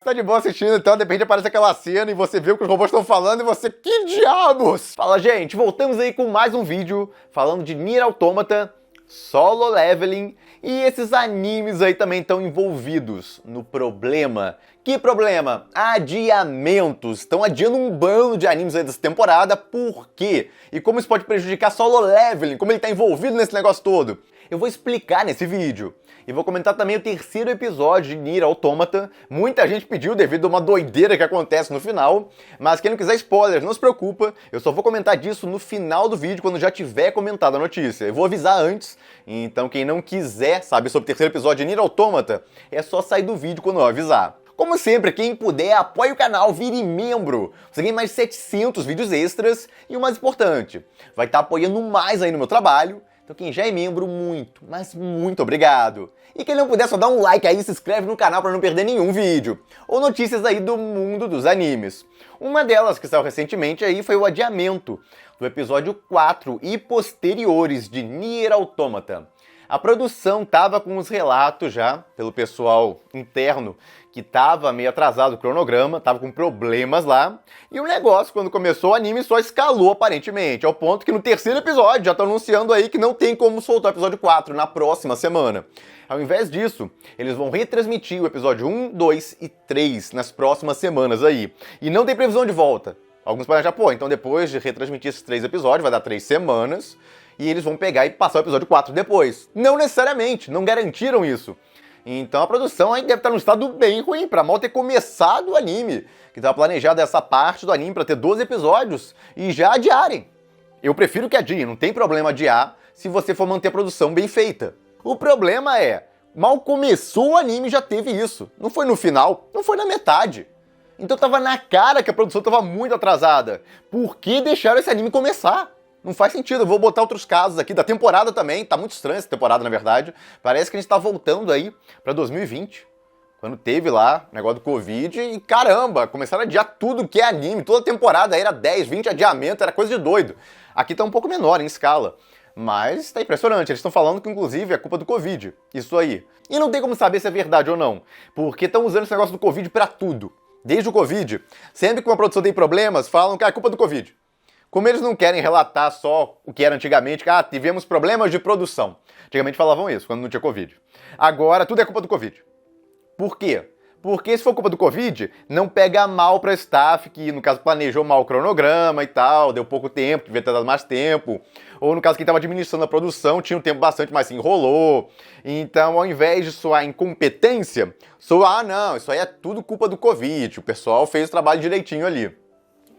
tá de boa assistindo, então de repente aparece aquela cena e você vê o que os robôs estão falando e você, que diabos? Fala, gente, voltamos aí com mais um vídeo falando de Nier Automata, Solo Leveling, e esses animes aí também estão envolvidos no problema. Que problema? Adiamentos. Estão adiando um bando de animes aí dessa temporada, por quê? E como isso pode prejudicar Solo Leveling, como ele está envolvido nesse negócio todo? Eu vou explicar nesse vídeo. E vou comentar também o terceiro episódio de Nier Automata. Muita gente pediu devido a uma doideira que acontece no final. Mas quem não quiser spoilers, não se preocupa. Eu só vou comentar disso no final do vídeo, quando já tiver comentado a notícia. Eu vou avisar antes. Então quem não quiser saber sobre o terceiro episódio de Nier Automata, é só sair do vídeo quando eu avisar. Como sempre, quem puder, apoie o canal, vire membro. Você ganha mais 700 vídeos extras. E o mais importante, vai estar apoiando mais aí no meu trabalho. Então quem já é membro, muito, mas muito obrigado. E quem não puder, só dá um like aí e se inscreve no canal para não perder nenhum vídeo. Ou notícias aí do mundo dos animes. Uma delas que saiu recentemente aí foi o adiamento do episódio 4 e posteriores de Nier Automata. A produção tava com os relatos já, pelo pessoal interno, que tava meio atrasado o cronograma, tava com problemas lá, e o negócio, quando começou o anime, só escalou aparentemente, ao ponto que no terceiro episódio já estão anunciando aí que não tem como soltar o episódio 4 na próxima semana. Ao invés disso, eles vão retransmitir o episódio 1, 2 e 3 nas próximas semanas aí, e não tem previsão de volta. Alguns podem achar, pô, então depois de retransmitir esses 3 episódios, vai dar 3 semanas, e eles vão pegar e passar o episódio 4 depois. Não necessariamente, não garantiram isso. Então a produção aí deve estar num estado bem ruim, pra mal ter começado o anime, que estava planejado essa parte do anime para ter 12 episódios, e já adiarem. Eu prefiro que adiem, não tem problema adiar, se você for manter a produção bem feita. O problema é, mal começou o anime já teve isso. Não foi no final, não foi na metade. Então tava na cara que a produção tava muito atrasada. Por que deixaram esse anime começar? Não faz sentido, eu vou botar outros casos aqui da temporada também, tá muito estranha essa temporada na verdade. Parece que a gente tá voltando aí pra 2020, quando teve lá o negócio do Covid e caramba, começaram a adiar tudo que é anime, toda temporada aí era 10, 20 adiamentos, era coisa de doido. Aqui tá um pouco menor em escala, mas tá impressionante, eles estão falando que inclusive é culpa do Covid, isso aí. E não tem como saber se é verdade ou não, porque estão usando esse negócio do Covid pra tudo. Desde o Covid, sempre que uma produção tem problemas, falam que é culpa do Covid. Como eles não querem relatar só o que era antigamente, que tivemos problemas de produção. Antigamente falavam isso, quando não tinha Covid. Agora tudo é culpa do Covid. Por quê? Porque se for culpa do Covid, não pega mal pra staff, que no caso planejou mal o cronograma e tal, deu pouco tempo, devia ter dado mais tempo. Ou no caso quem estava administrando a produção tinha um tempo bastante, mas se enrolou. Então ao invés de soar incompetência, soar, não, isso aí é tudo culpa do Covid, o pessoal fez o trabalho direitinho ali.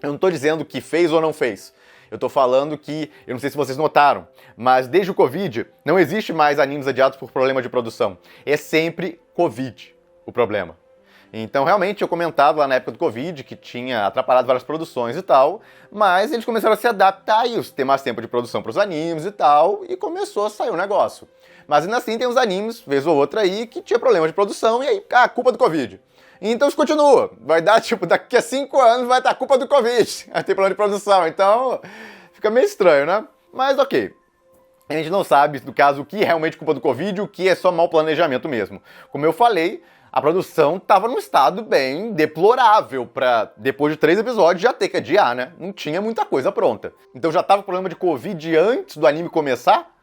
Eu não tô dizendo que fez ou não fez. Eu tô falando que, eu não sei se vocês notaram, mas desde o Covid não existe mais animes adiados por problema de produção. É sempre Covid o problema. Então realmente eu comentava lá na época do Covid que tinha atrapalhado várias produções e tal, mas eles começaram a se adaptar a isso, ter mais tempo de produção para os animes e tal, e começou a sair o negócio. Mas ainda assim tem uns animes, vez ou outra aí, que tinha problema de produção e aí, culpa do Covid. Então isso continua. Vai dar, tipo, daqui a 5 anos vai estar culpa do Covid. Vai ter problema de produção. Então, fica meio estranho, né? Mas ok. A gente não sabe, no caso, o que é realmente culpa do Covid e o que é só mau planejamento mesmo. Como eu falei, a produção estava num estado bem deplorável pra, depois de 3 episódios, já ter que adiar, né? Não tinha muita coisa pronta. Então já tava com problema de Covid antes do anime começar?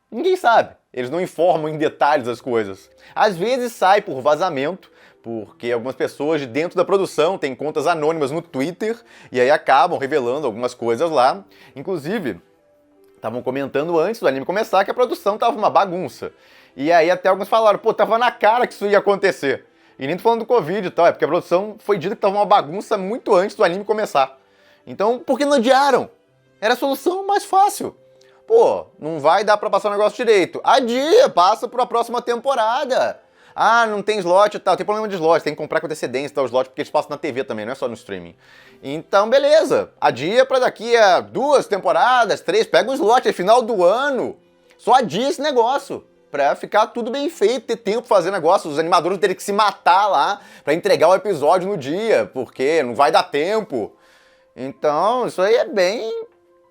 Ninguém sabe. Eles não informam em detalhes as coisas. Às vezes sai por vazamento, porque algumas pessoas de dentro da produção têm contas anônimas no Twitter e aí acabam revelando algumas coisas lá. Inclusive, estavam comentando antes do anime começar que a produção tava uma bagunça. E aí até alguns falaram, pô, tava na cara que isso ia acontecer. E nem tô falando do Covid e tal, é porque a produção foi dita que tava uma bagunça muito antes do anime começar. Então, por que não adiaram? Era a solução mais fácil. Pô, não vai dar pra passar o negócio direito. Adia, passa pra próxima temporada. Não tem slot e tal, tem problema de slot, tem que comprar com antecedência tal, slot, porque eles passam na TV também, não é só no streaming. Então, beleza, adia pra daqui a 2 temporadas, 3, pega o slot, é final do ano. Só adia esse negócio, pra ficar tudo bem feito, ter tempo pra fazer negócio, os animadores terem que se matar lá pra entregar o episódio no dia, porque não vai dar tempo. Então, isso aí é bem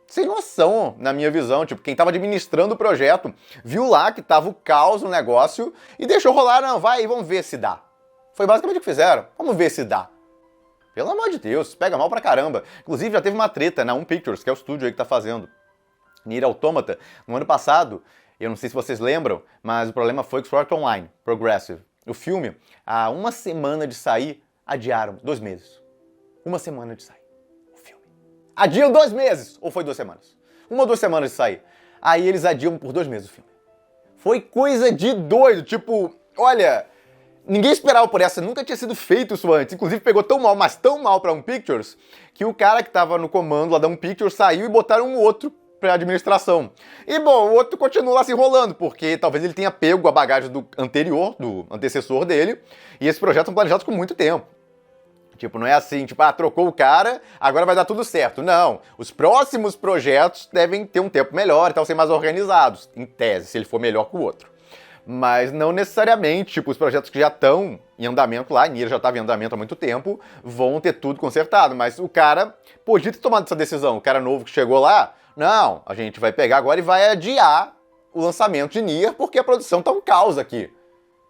sem noção, na minha visão. Tipo, quem tava administrando o projeto viu lá que tava o caos no negócio e deixou rolar, não, vai, vamos ver se dá. Foi basicamente o que fizeram. Vamos ver se dá. Pelo amor de Deus, pega mal pra caramba. Inclusive já teve uma treta na Pictures, que é o estúdio aí que tá fazendo Nier Automata, no ano passado. Eu não sei se vocês lembram, mas o problema foi que o Sword Art Online, Progressive, o filme, há uma semana de sair, adiaram 2 meses. Uma semana de sair o filme. Adiam 2 meses! Ou foi 2 semanas? 1 ou 2 semanas de sair. Aí eles adiam por 2 meses o filme. Foi coisa de doido, tipo, olha... Ninguém esperava por essa, nunca tinha sido feito isso antes. Inclusive pegou tão mal, mas tão mal pra Pictures, que o cara que tava no comando lá da Pictures saiu e botaram um outro pra administração. E bom, o outro continua lá se enrolando, porque talvez ele tenha pego a bagagem do anterior, do antecessor dele, e esses projetos são planejados com muito tempo. Tipo, não é assim, tipo, trocou o cara, agora vai dar tudo certo. Não, os próximos projetos devem ter um tempo melhor e tal, ser mais organizados, em tese, se ele for melhor que o outro. Mas não necessariamente, tipo, os projetos que já estão em andamento lá, Nier já estava em andamento há muito tempo, vão ter tudo consertado. Mas o cara podia ter tomado essa decisão. O cara novo que chegou lá, não, a gente vai pegar agora e vai adiar o lançamento de Nier porque a produção tá um caos aqui.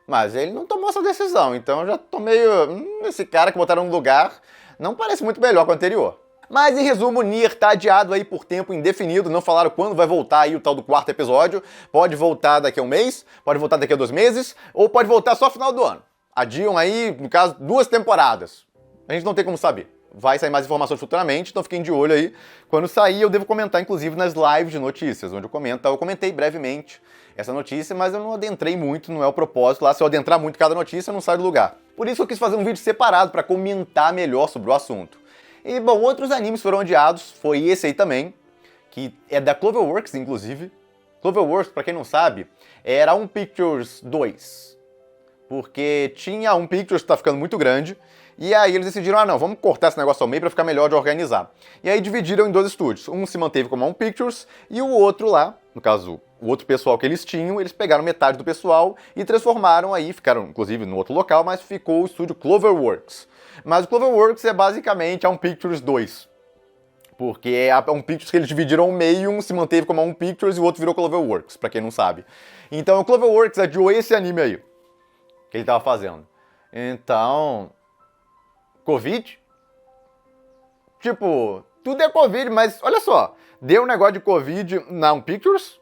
Mas ele não tomou essa decisão, então eu já tô meio... esse cara que botaram no lugar não parece muito melhor que o anterior. Mas, em resumo, Nier tá adiado aí por tempo indefinido, não falaram quando vai voltar aí o tal do 4º episódio. Pode voltar daqui a 1 mês, pode voltar daqui a 2 meses, ou pode voltar só no final do ano. Adiam aí, no caso, 2 temporadas. A gente não tem como saber. Vai sair mais informações futuramente, então fiquem de olho aí. Quando sair, eu devo comentar, inclusive, nas lives de notícias, onde eu comento. Eu comentei brevemente essa notícia, mas eu não adentrei muito, não é o propósito lá. Se eu adentrar muito cada notícia, eu não saio do lugar. Por isso eu quis fazer um vídeo separado para comentar melhor sobre o assunto. E, bom, outros animes foram adiados, foi esse aí também, que é da Cloverworks, inclusive. Cloverworks, pra quem não sabe, era Pictures 2. Porque tinha Pictures que tá ficando muito grande, e aí eles decidiram, não, vamos cortar esse negócio ao meio pra ficar melhor de organizar. E aí dividiram em 2 estúdios. Um se manteve como Pictures, e o outro lá, no caso, o outro pessoal que eles tinham, eles pegaram metade do pessoal e transformaram aí, ficaram inclusive no outro local, mas ficou o estúdio Cloverworks. Mas o Cloverworks é basicamente Pictures 2. Porque é Pictures que eles dividiram ao meio, um se manteve como Pictures e o outro virou Cloverworks, pra quem não sabe. Então o Cloverworks adiou esse anime aí, que ele tava fazendo. Então... Covid? Tipo, tudo é Covid, mas olha só, deu um negócio de Covid na Pictures,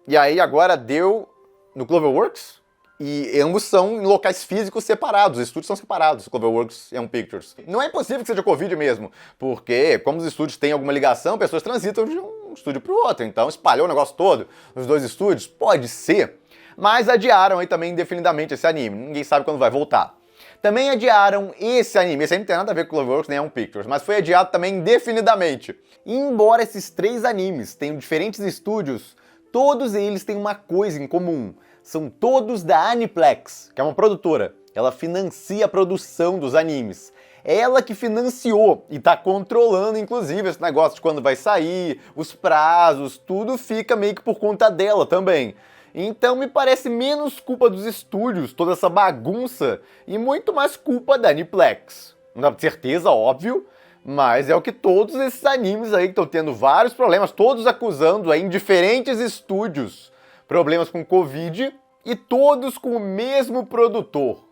e aí agora deu no Cloverworks, e ambos são em locais físicos separados, os estúdios são separados, Cloverworks e Pictures. Não é impossível que seja Covid mesmo, porque como os estúdios têm alguma ligação, pessoas transitam de um estúdio para o outro, então espalhou o negócio todo nos 2 estúdios? Pode ser, mas adiaram aí também indefinidamente esse anime, ninguém sabe quando vai voltar. Também adiaram esse anime aí não tem nada a ver com Cloverworks nem Pictures, mas foi adiado também indefinidamente. E embora esses 3 animes tenham diferentes estúdios, todos eles têm uma coisa em comum. São todos da Aniplex, que é uma produtora. Ela financia a produção dos animes. É ela que financiou e tá controlando, inclusive, esse negócio de quando vai sair, os prazos, tudo fica meio que por conta dela também. Então me parece menos culpa dos estúdios, toda essa bagunça, e muito mais culpa da Aniplex. Não dá certeza, óbvio, mas é o que todos esses animes aí que estão tendo vários problemas, todos acusando aí em diferentes estúdios problemas com Covid e todos com o mesmo produtor.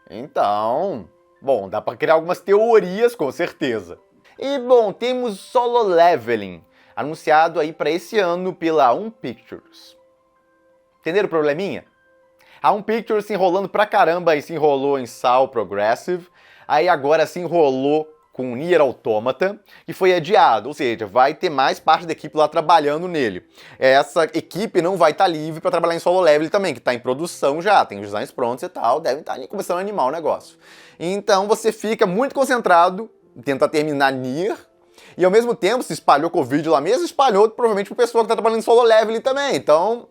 Então, bom, dá pra criar algumas teorias com certeza. E bom, temos Solo Leveling, anunciado aí pra esse ano pela Pictures. Entenderam o probleminha? A Pictures se enrolando pra caramba e se enrolou em Saw Progressive, aí agora se enrolou com Nier Automata, que foi adiado, ou seja, vai ter mais parte da equipe lá trabalhando nele. Essa equipe não vai estar livre para trabalhar em Solo Leveling também, que está em produção já, tem os designs prontos e tal, devem estar ali começando a animar o negócio. Então você fica muito concentrado em tentar terminar Nier, e ao mesmo tempo se espalhou Covid lá mesmo, espalhou provavelmente pro pessoal que está trabalhando em Solo Leveling também, então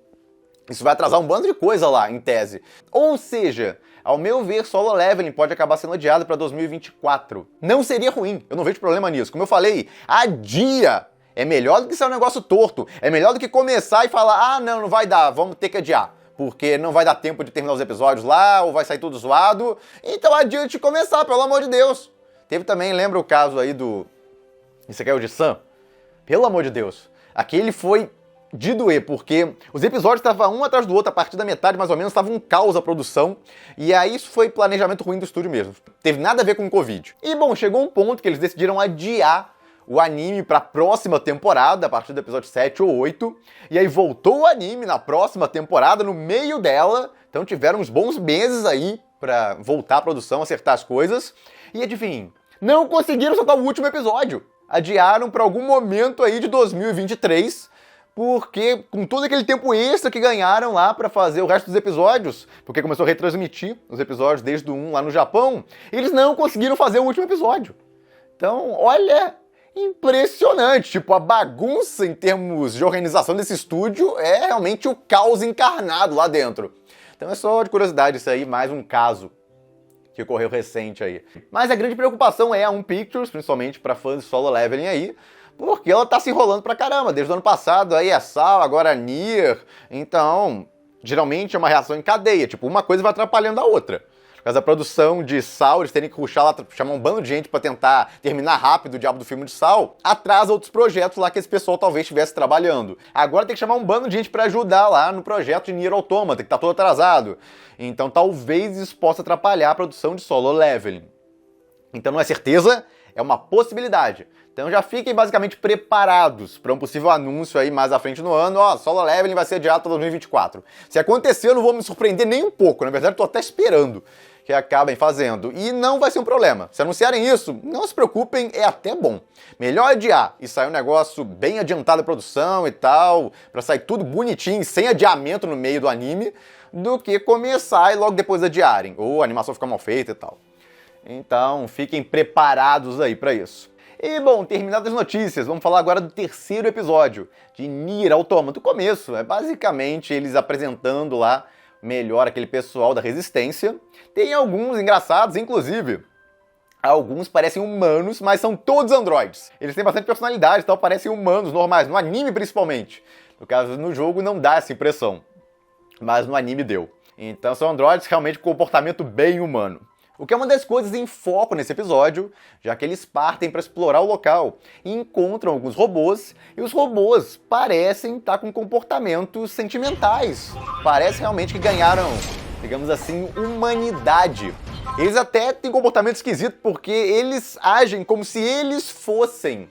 isso vai atrasar um bando de coisa lá, em tese. Ou seja, ao meu ver, Solo Leveling pode acabar sendo adiado para 2024. Não seria ruim, eu não vejo problema nisso. Como eu falei, adia! É melhor do que ser um negócio torto. É melhor do que começar e falar, não, não vai dar, vamos ter que adiar. Porque não vai dar tempo de terminar os episódios lá, ou vai sair tudo zoado. Então adiante de começar, pelo amor de Deus. Teve também, lembra o caso aí do... Esse aqui é o de Sam? Pelo amor de Deus. Aquele foi de doer, porque os episódios estavam um atrás do outro, a partir da metade mais ou menos, estava um caos a produção, e aí isso foi planejamento ruim do estúdio mesmo. Teve nada a ver com o Covid. E bom, chegou um ponto que eles decidiram adiar o anime para a próxima temporada, a partir do episódio 7 ou 8, e aí voltou o anime na próxima temporada, no meio dela, então tiveram uns bons meses aí para voltar à produção, acertar as coisas, e adivinhem, não conseguiram soltar o último episódio. Adiaram para algum momento aí de 2023, porque com todo aquele tempo extra que ganharam lá para fazer o resto dos episódios, porque começou a retransmitir os episódios desde o 1 lá no Japão, eles não conseguiram fazer o último episódio. Então, olha, impressionante, tipo, a bagunça em termos de organização desse estúdio é realmente o caos encarnado lá dentro. Então é só de curiosidade isso aí, mais um caso que ocorreu recente aí. Mas a grande preocupação é a Pictures, principalmente para fãs de Solo Leveling aí, porque ela tá se enrolando pra caramba. Desde o ano passado aí é SAO, agora a Nier. Então, geralmente é uma reação em cadeia, tipo, uma coisa vai atrapalhando a outra. Por causa da produção de SAO, eles terem que rushar lá, chamar um bando de gente pra tentar terminar rápido o diabo do filme de SAO, atrasa outros projetos lá que esse pessoal talvez estivesse trabalhando. Agora tem que chamar um bando de gente pra ajudar lá no projeto de Nier Automata, que tá todo atrasado. Então talvez isso possa atrapalhar a produção de Solo Leveling. Então não é certeza, é uma possibilidade. Então já fiquem basicamente preparados para um possível anúncio aí mais à frente no ano. Ó, Solo Leveling vai ser adiado para 2024. Se acontecer, eu não vou me surpreender nem um pouco. Na verdade, eu tô até esperando que acabem fazendo. E não vai ser um problema. Se anunciarem isso, não se preocupem, é até bom. Melhor adiar e sair um negócio bem adiantado da produção e tal, para sair tudo bonitinho, sem adiamento no meio do anime, do que começar e logo depois adiarem. Ou a animação ficar mal feita e tal. Então, fiquem preparados aí para isso. E, bom, terminadas as notícias, vamos falar agora do terceiro episódio de Nier Automata. Do começo, é basicamente eles apresentando lá melhor aquele pessoal da Resistência. Tem alguns engraçados, inclusive, alguns parecem humanos, mas são todos androides. Eles têm bastante personalidade e tal, parecem humanos normais, no anime principalmente. No caso, no jogo não dá essa impressão, mas no anime deu. Então são androides realmente com comportamento bem humano. O que é uma das coisas em foco nesse episódio, já que eles partem para explorar o local e encontram alguns robôs, e os robôs parecem estar com comportamentos sentimentais. Parece realmente que ganharam, digamos assim, humanidade. Eles até têm comportamento esquisito porque eles agem como se eles fossem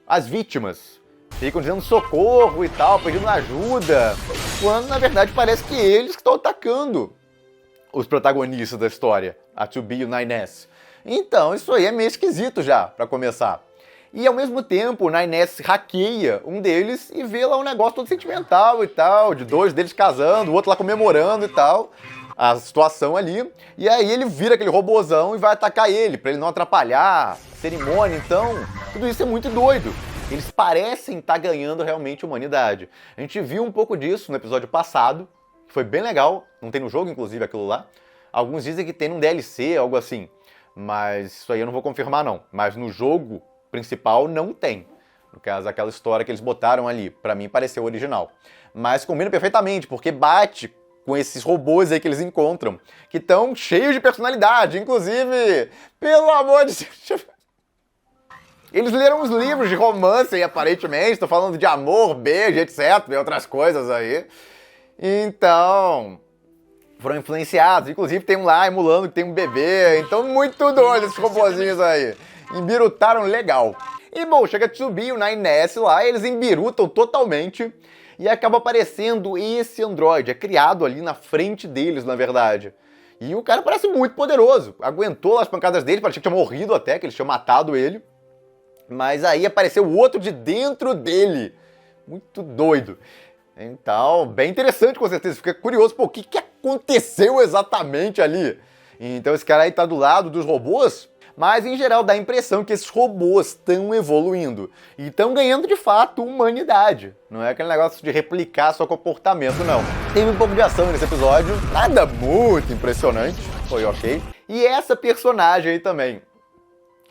as vítimas. Ficam dizendo socorro e tal, pedindo ajuda, quando na verdade parece que eles que estão atacando os protagonistas da história, a 2B e o 9S. Então, isso aí é meio esquisito já, pra começar. E ao mesmo tempo, o 9S hackeia um deles e vê lá um negócio todo sentimental e tal, de dois deles casando, o outro lá comemorando e tal, a situação ali. E aí ele vira aquele robozão e vai atacar ele, pra ele não atrapalhar a cerimônia. Então, tudo isso é muito doido. Eles parecem estar ganhando realmente humanidade. A gente viu um pouco disso no episódio passado, que foi bem legal, não tem no jogo, inclusive, aquilo lá. Alguns dizem que tem num DLC, algo assim, mas isso aí eu não vou confirmar, não. Mas no jogo principal não tem. No caso, aquela história que eles botaram ali, pra mim pareceu original. Mas combina perfeitamente, porque bate com esses robôs aí que eles encontram, que estão cheios de personalidade, inclusive, pelo amor de Deus... Eles leram uns livros de romance aí, aparentemente, estou falando de amor, beijo, etc, e outras coisas aí. Então, foram influenciados. Inclusive tem um lá emulando que tem um bebê. Então, muito doido esses robozinhos aí. Embirutaram legal. E bom, chega a 2B e o 9S lá, eles embirutam totalmente. E acaba aparecendo esse androide. É criado ali na frente deles, na verdade. E o cara parece muito poderoso. Aguentou as pancadas dele, parecia que tinha morrido até, que eles tinham matado ele. Mas aí apareceu o outro de dentro dele. Muito doido. Então, bem interessante com certeza. Fica curioso, pô, o que aconteceu exatamente ali? Então esse cara aí tá do lado dos robôs, mas em geral dá a impressão que esses robôs estão evoluindo e estão ganhando de fato humanidade. Não é aquele negócio de replicar seu comportamento, não. Teve um pouco de ação nesse episódio, nada muito impressionante, foi ok. E essa personagem aí também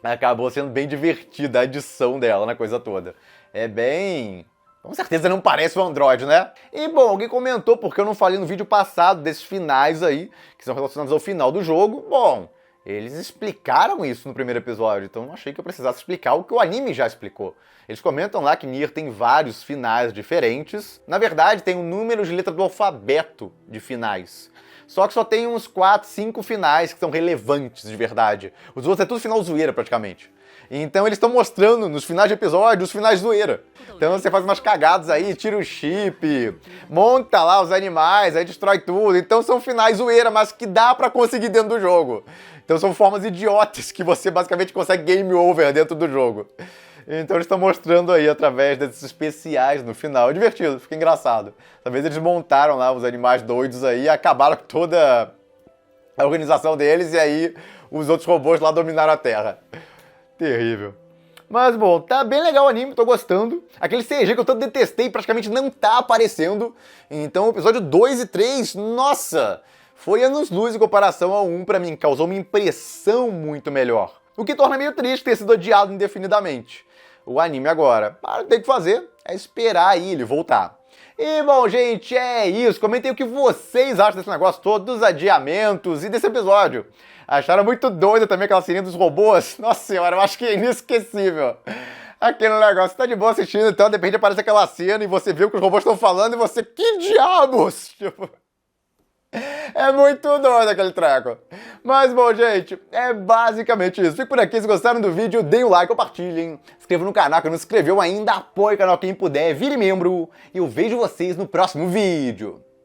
acabou sendo bem divertida a adição dela na coisa toda. É bem... Com certeza não parece um Android, né? E bom, alguém comentou, porque eu não falei no vídeo passado desses finais aí, que são relacionados ao final do jogo. Bom, Eles explicaram isso no primeiro episódio, então não achei que eu precisasse explicar o que o anime já explicou. Eles comentam lá que Nier tem vários finais diferentes. Na verdade, tem um número de letra do alfabeto de finais. Só que só tem uns 4, 5 finais que são relevantes de verdade. Os outros é tudo final zoeira, praticamente. Então eles estão mostrando nos finais de episódio os finais zoeira. Então você faz umas cagadas aí, tira o chip, monta lá os animais, aí destrói tudo. Então são finais zoeira, mas que dá pra conseguir dentro do jogo. Então são formas idiotas que você basicamente consegue game over dentro do jogo. Então eles estão mostrando aí através desses especiais no final. É divertido, fica engraçado. Talvez eles montaram lá os animais doidos aí e acabaram com toda a organização deles e aí os outros robôs lá dominaram a Terra. Terrível. Mas, bom, tá bem legal o anime, tô gostando. Aquele CG que eu tanto detestei praticamente não tá aparecendo. Então o episódio 2 e 3, nossa, foi anos-luz em comparação ao 1 pra mim. Causou uma impressão muito melhor. O que torna meio triste ter sido adiado indefinidamente. O anime agora, o que tem que fazer é esperar aí ele voltar. E, bom, gente, é isso. Comentem o que vocês acham desse negócio todo, dos adiamentos e desse episódio. Acharam muito doida também aquela cena dos robôs? Nossa senhora, eu acho que é inesquecível. Aquele negócio, tá de boa assistindo, então de repente aparece aquela cena e você vê o que os robôs estão falando e você, que diabos? Tipo, é muito doido aquele treco. Mas, bom, gente, é basicamente isso. Fique por aqui, se gostaram do vídeo, deem o like, compartilhem, se inscrevam no canal quem não se inscreveu ainda, apoie o canal quem puder, vire membro e eu vejo vocês no próximo vídeo.